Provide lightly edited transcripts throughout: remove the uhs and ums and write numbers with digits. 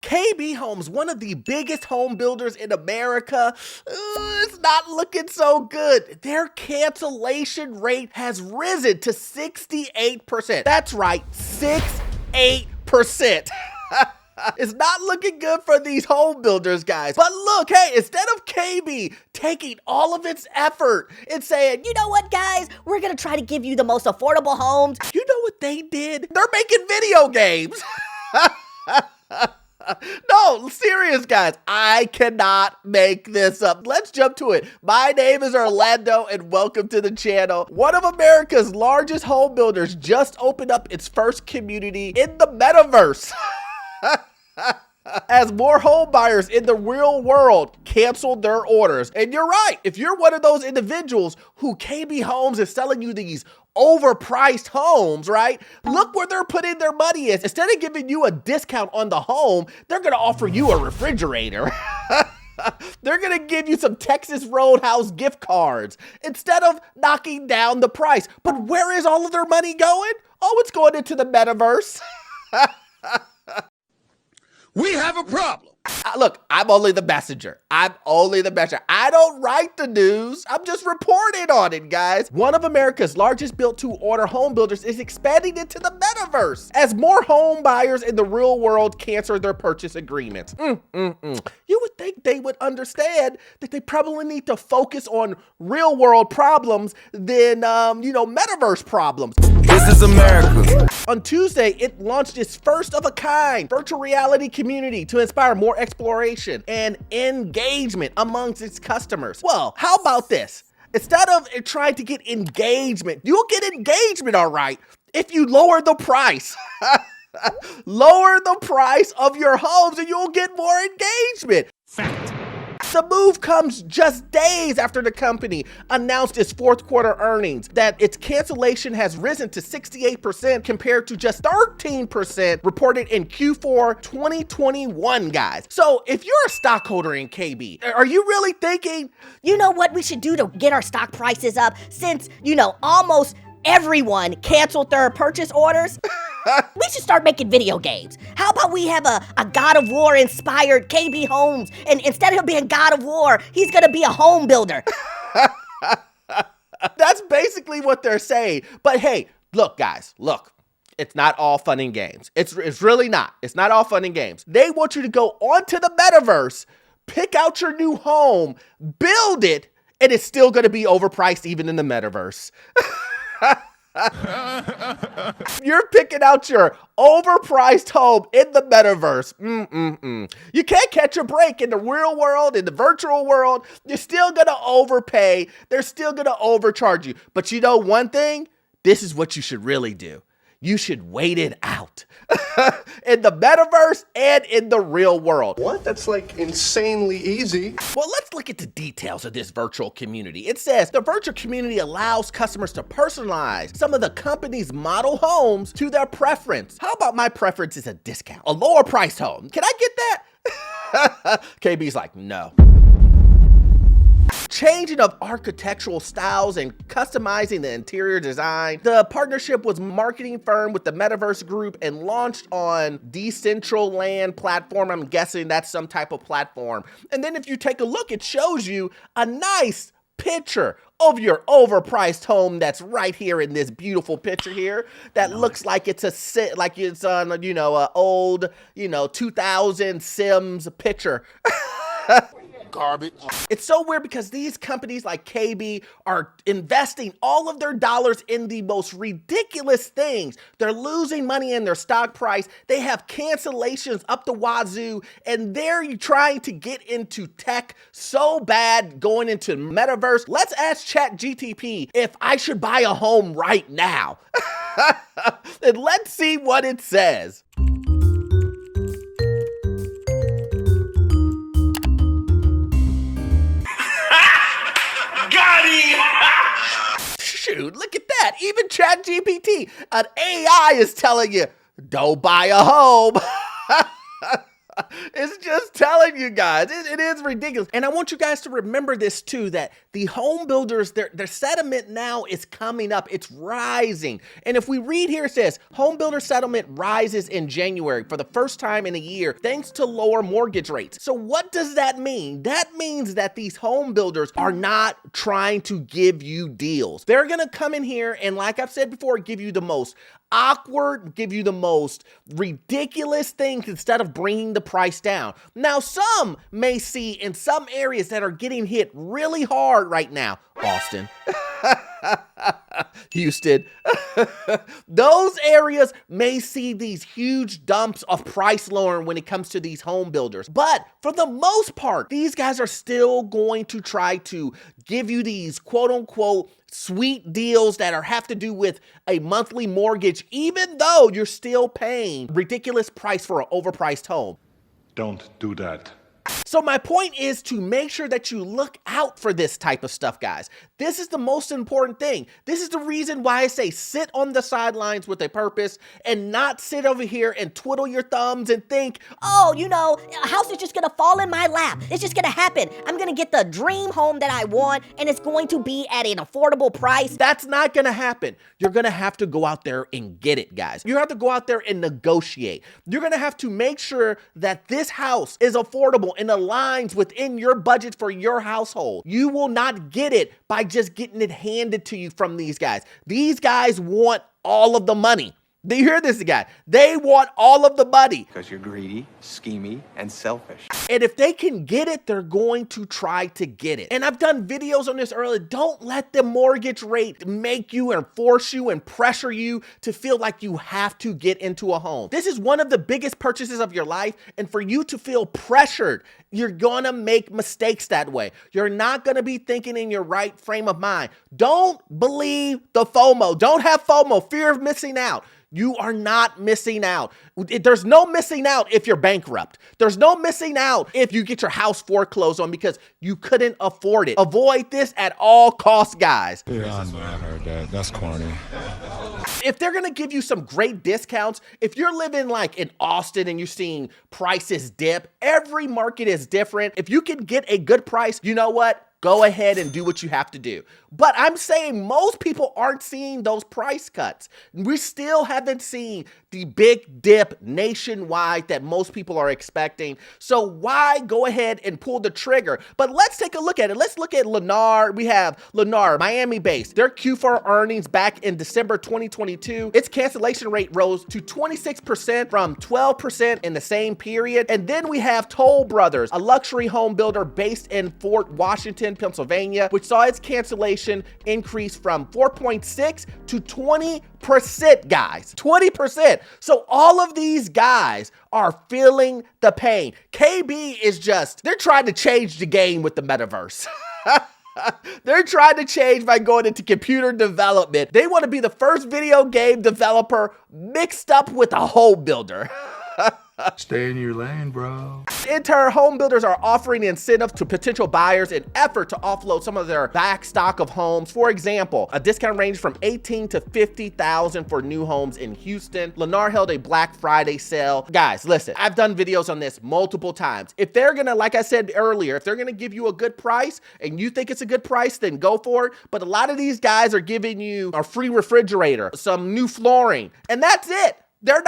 KB Homes, one of the biggest home builders in America, it's not looking so good. Their cancellation rate has risen to 68%. That's right, 68%. It's not looking good for these home builders, guys. But look, hey, instead of KB taking all of its effort and saying, you know what, guys? We're gonna try to give you the most affordable homes. You know what they did? They're making video games. No, serious, guys. I cannot make this up. Let's jump to it. My name is Orlando, and welcome to the channel. One of America's largest home builders just opened up its first community in the metaverse. As more home buyers in the real world canceled their orders. And you're right, if you're one of those individuals who KB Homes is selling you these overpriced homes, right? Look where they're putting their money is. Instead of giving you a discount on the home, they're gonna offer you a refrigerator. They're gonna give you some Texas Roadhouse gift cards instead of knocking down the price. But where is all of their money going? Oh, it's going into the metaverse. We have a problem. Look, I'm only the messenger. I don't write the news. I'm just reporting on it, guys. One of America's largest built-to-order home builders is expanding into the metaverse as more home buyers in the real world cancel their purchase agreements. You would think they would understand that they probably need to focus on real world problems than, metaverse problems. This is America. On Tuesday, it launched its first of a kind virtual reality community to inspire more exploration and engagement amongst its customers. Well, how about this? Instead of trying to get engagement, you'll get engagement, all right, if you lower the price. Lower the price of your homes and you'll get more engagement. Fact. The move comes just days after the company announced its fourth quarter earnings, that its cancellation has risen to 68% compared to just 13% reported in Q4 2021, guys. So if you're a stockholder in KB, are you really thinking, you know what we should do to get our stock prices up since, almost everyone canceled their purchase orders? We should start making video games. How about we have a God of War inspired KB Homes, and instead of being God of War, he's gonna be a home builder. That's basically what they're saying. But hey, look guys, look. It's not all fun and games. It's really not. It's not all fun and games. They want you to go onto the metaverse, pick out your new home, build it, and it's still gonna be overpriced even in the metaverse. You're picking out your overpriced home in the metaverse. You can't catch a break in the real world, in the virtual world. You're still gonna overpay. They're still gonna overcharge you. But you know one thing? This is what you should really do. You should wait it out in the metaverse and in the real world. What? That's like insanely easy. Well, let's look at the details of this virtual community. It says the virtual community allows customers to personalize some of the company's model homes to their preference. How about my preference is a discount, a lower priced home? Can I get that? KB's like, no. Changing of architectural styles and customizing the interior design. The partnership was marketing firm with the Metaverse Group and launched on Decentraland platform. I'm guessing that's some type of platform. And then if you take a look, it shows you a nice picture of your overpriced home that's right here in this beautiful picture here that looks like it's on a old 2000 Sims picture. Garbage. It's so weird because these companies like KB are investing all of their dollars in the most ridiculous things. They're losing money in their stock price. They have cancellations up the wazoo, and they're trying to get into tech so bad going into metaverse. Let's ask ChatGPT if I should buy a home right now. And let's see what it says. Shoot, look at that. Even ChatGPT, an AI is telling you, don't buy a home. It's just telling you guys, it is ridiculous. And I want you guys to remember this too, that the home builders, their settlement now is coming up. It's rising. And if we read here, it says, home builder settlement rises in January for the first time in a year, thanks to lower mortgage rates. So what does that mean? That means that these home builders are not trying to give you deals. They're gonna come in here and, like I've said before, give you the most awkward, give you the most ridiculous things instead of bringing the price down. Now, some may see in some areas that are getting hit really hard right now, Austin, Houston, those areas may see these huge dumps of price lowering when it comes to these home builders. But for the most part, these guys are still going to try to give you these quote unquote sweet deals that have to do with a monthly mortgage, even though you're still paying ridiculous price for an overpriced home. Don't do that. So my point is to make sure that you look out for this type of stuff, guys. This is the most important thing. This is the reason why I say sit on the sidelines with a purpose and not sit over here and twiddle your thumbs and think, Oh, you know, a house is just gonna fall in my lap. It's just gonna happen. I'm gonna get the dream home that I want, and it's going to be at an affordable price. that's not gonna happen. You're gonna have to go out there and get it, guys. You have to go out there and negotiate. You're gonna have to make sure that this house is affordable and aligns within your budget for your household. You will not get it by just getting it handed to you from these guys. These guys want all of the money. Do you hear this guy? They want all of the money. Because you're greedy, schemy, and selfish. And if they can get it, they're going to try to get it. And I've done videos on this earlier. Don't let the mortgage rate make you and force you and pressure you to feel like you have to get into a home. This is one of the biggest purchases of your life. And for you to feel pressured, you're gonna make mistakes that way. You're not gonna be thinking in your right frame of mind. Don't believe the FOMO. Don't have FOMO, fear of missing out. You are not missing out. There's no missing out if you're bankrupt. There's no missing out if you get your house foreclosed on because you couldn't afford it. Avoid this at all costs, guys. Yeah, I know, I heard that. That's corny. If they're gonna give you some great discounts, if you're living like in Austin and you're seeing prices dip, every market is different. If you can get a good price, you know what? Go ahead and do what you have to do. But I'm saying most people aren't seeing those price cuts. We still haven't seen the big dip nationwide that most people are expecting. So why go ahead and pull the trigger? But let's take a look at it. Let's look at Lennar. We have Lennar, Miami-based. Their Q4 earnings back in December 2022, its cancellation rate rose to 26% from 12% in the same period. And then we have Toll Brothers, a luxury home builder based in Fort Washington, Pennsylvania, which saw its cancellation increase from 4.6 to 20%, guys. 20%. So all of these guys are feeling the pain. KB is just, they're trying to change the game with the metaverse. They're trying to change by going into computer development. They want to be the first video game developer mixed up with a home builder. Stay in your lane, bro. In turn, home builders are offering incentives to potential buyers in effort to offload some of their back stock of homes. For example, a discount range from $18,000 to $50,000 for new homes in Houston. Lennar held a Black Friday sale. Guys, listen, I've done videos on this multiple times. If they're gonna, like I said earlier, if they're gonna give you a good price and you think it's a good price, then go for it. But a lot of these guys are giving you a free refrigerator, some new flooring, and that's it. They're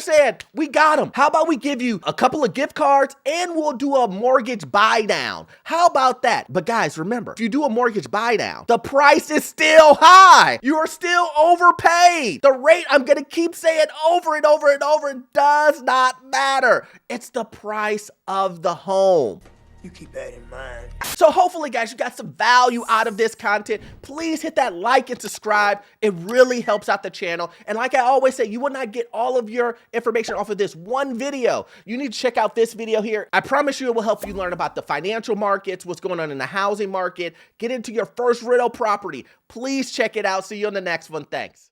saying, we got them. How about we give you a couple of gift cards and we'll do a mortgage buy down? How about that? But guys, remember, if you do a mortgage buy down, the price is still high. You are still overpaid. The rate, I'm gonna keep saying over and over and over, does not matter. It's the price of the home. You keep that in mind. So hopefully, guys, you got some value out of this content. Please hit that like and subscribe. It really helps out the channel. And like I always say, you will not get all of your information off of this one video. You need to check out this video here. I promise you it will help you learn about the financial markets, what's going on in the housing market, get into your first rental property. Please check it out. See you on the next one. Thanks.